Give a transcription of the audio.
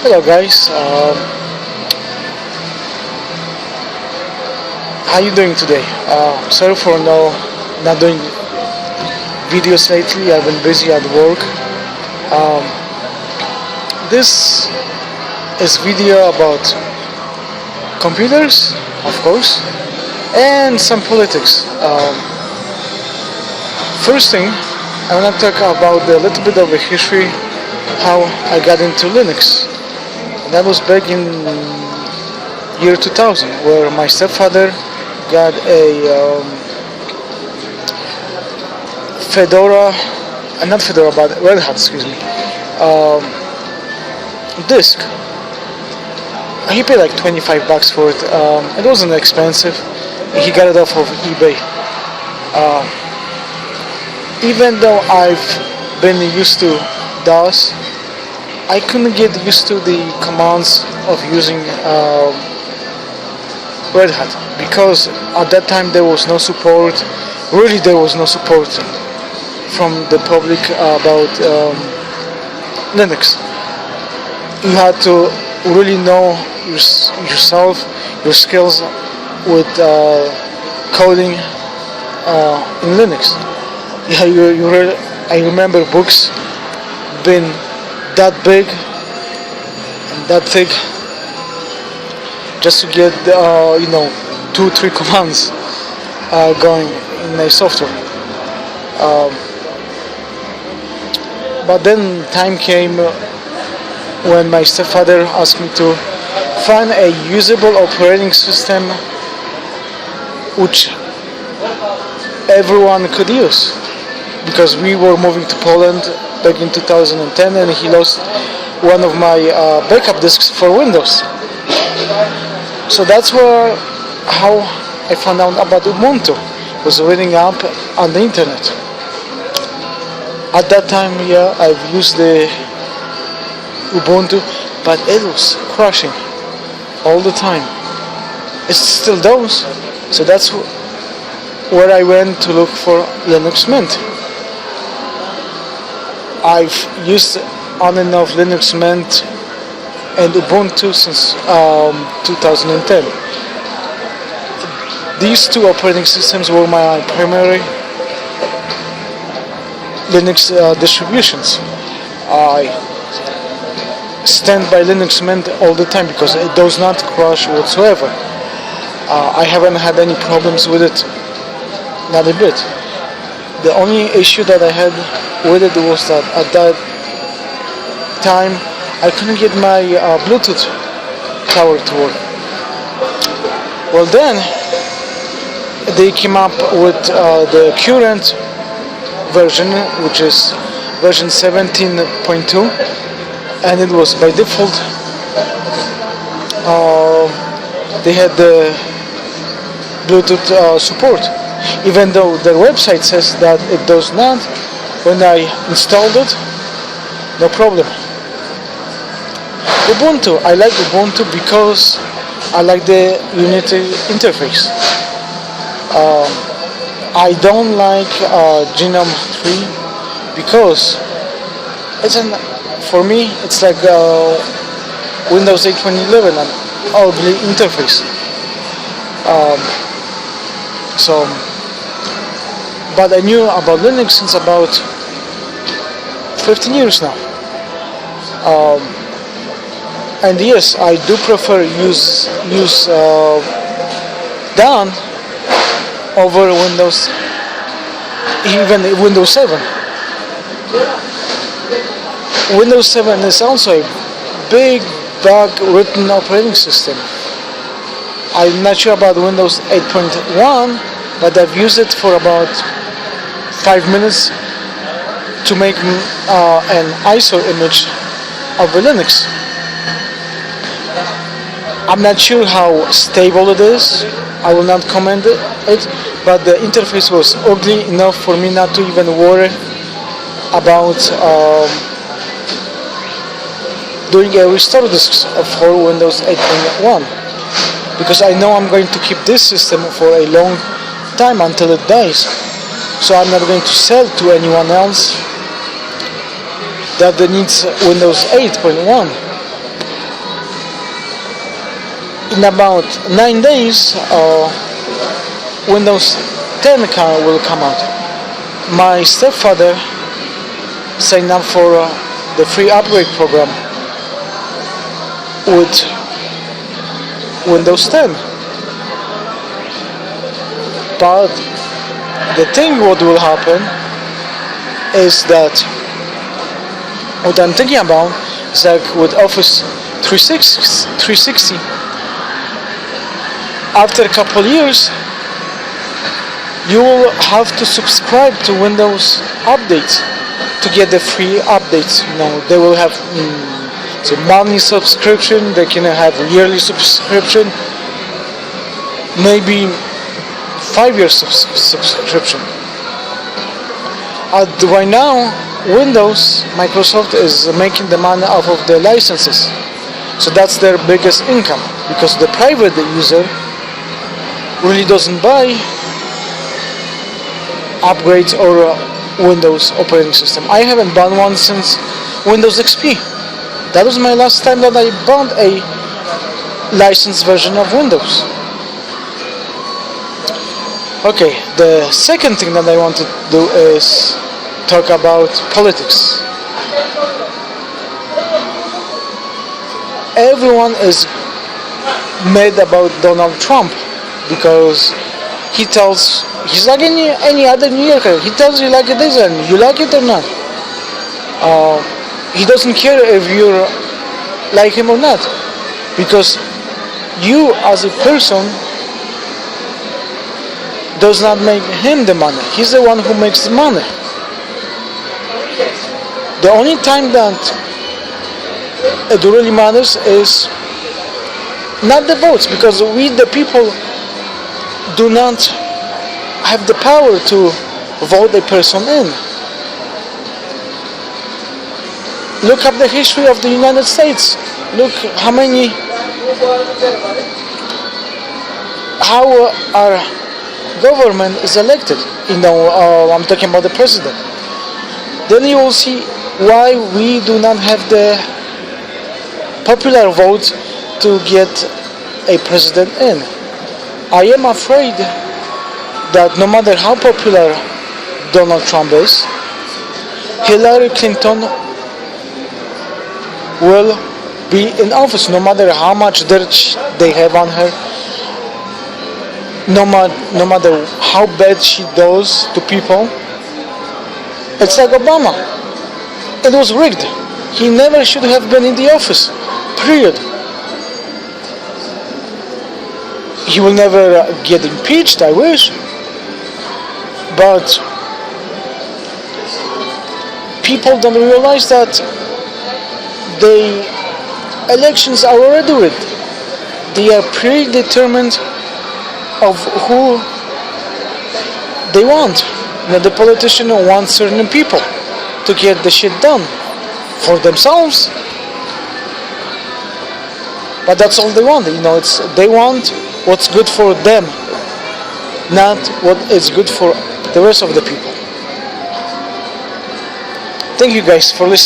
Hello guys, how you doing today? Sorry for not doing videos lately. I've been busy at work. Um, this is video about computers, of course, and some politics. First thing, I want to talk about a little bit of the history, how I got into Linux. That was back in year 2000, where my stepfather got a Fedora, not Fedora, but Red Hat, excuse me, disk. He paid like 25 bucks for it. It wasn't expensive. He got it off of eBay. Even though I've been used to DOS, I couldn't get used to the commands of using Red Hat because at that time there was no support. Really, there was no support from the public about Linux. You had to really know yourself, your skills with coding in Linux. I remember books being that big and that thick just to get 2-3 commands going in a software. But then time came when my stepfather asked me to find a usable operating system which everyone could use, because we were moving to Poland back in 2010 and he lost one of my backup disks for Windows. So that's how I found out about Ubuntu. I was reading up on the internet. At that time, I've used the Ubuntu, but it was crashing all the time. It still does. So that's where I went to look for Linux Mint. I've used on and off Linux Mint and Ubuntu since 2010. These two operating systems were my primary Linux distributions. I stand by Linux Mint all the time because it does not crash whatsoever. I haven't had any problems with it, not a bit. The only issue that I had with it was that at that time I couldn't get my Bluetooth tower to work. Well, then they came up with the current version, which is version 17.2, and it was by default. They had the Bluetooth support, even though their website says that it does not. When I installed it, no problem. Ubuntu, I like Ubuntu because I like the Unity interface. I don't like GNOME 3 because for me it's like Windows 8 2011, an ugly interface. But I knew about Linux since about 15 years now. And yes, I do prefer use Dawn over Windows, even Windows 7. Windows 7 is also a big bug-ridden operating system. I'm not sure about Windows 8.1, but I've used it for about 5 minutes to make an ISO image of the Linux. I'm not sure how stable it is. I will not comment it, but the interface was ugly enough for me not to even worry about doing a restore disk for Windows 8.1, because I know I'm going to keep this system for a long time until it dies. So I'm not going to sell to anyone else that needs Windows 8.1. in about 9 days, Windows 10 will come out. My stepfather signed up for the free upgrade program with Windows 10. But the thing what will happen is that what I'm thinking about is like with Office 360 after a couple years you will have to subscribe to Windows updates to get the free updates. They will have so monthly subscription, they can have yearly subscription, maybe 5-year subscription. Right now, Microsoft is making the money off of the licenses. So that's their biggest income, because the private user really doesn't buy upgrades or Windows operating system. I haven't bought one since Windows XP. That was my last time that I bought a licensed version of Windows. Okay, the second thing that I want to do is talk about politics. Everyone is mad about Donald Trump because he's like any other New Yorker. He tells you like it is and you like it or not. He doesn't care if you like him or not, because you as a person does not make him the money. He's the one who makes the money. The only time that it really matters is not the votes, because we the people do not have the power to vote a person in. Look up the history of the United States. Look how our government is elected. I'm talking about the president. Then you will see why we do not have the popular vote to get a president in. I am afraid that no matter how popular Donald Trump is, Hillary Clinton will be in office, no matter how much dirt they have on her, no matter how bad she does to people. It's like Obama. It was rigged. He never should have been in the office. Period. He will never get impeached, I wish. But people don't realize that the elections are already rigged. They are predetermined of who they want. The politician wants certain people to get the shit done for themselves, but that's all they want. They want what's good for them, not what is good for the rest of the people. Thank you guys for listening.